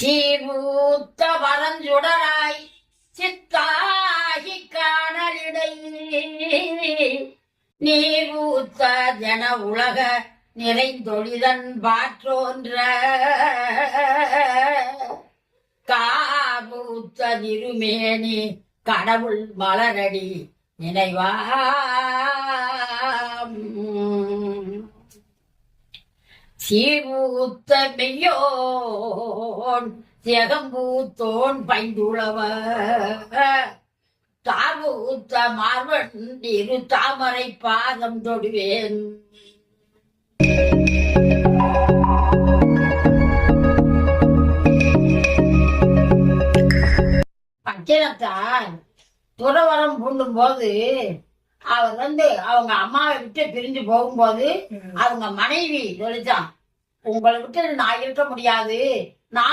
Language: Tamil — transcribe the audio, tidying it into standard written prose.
சீர்மூத்த பரஞ்சுடராய் சித்தாகி காணலிடை நீர்மூத்த ஜன உலக நிறைந்தொழிதன் பாற்றோன்ற காமூத்த திருமேனி கடவுள் மலரடி நினைவாம் சீர்மூத்த மெய்யோன் சியகம்பூத்தோன் பைந்துளவ தார்மூத்த மார்வன் இரு தாமரை பாதம் தொடுவேன். பச்சனத்தான் துறவரம் பூண்டும் போது அவர் அவங்க அம்மாவை விட்டு பிரிஞ்சு போகும்போது அவங்க மனைவி சொல்லிச்சான், உங்களை விட்டு நான் இருக்க முடியாது, நான்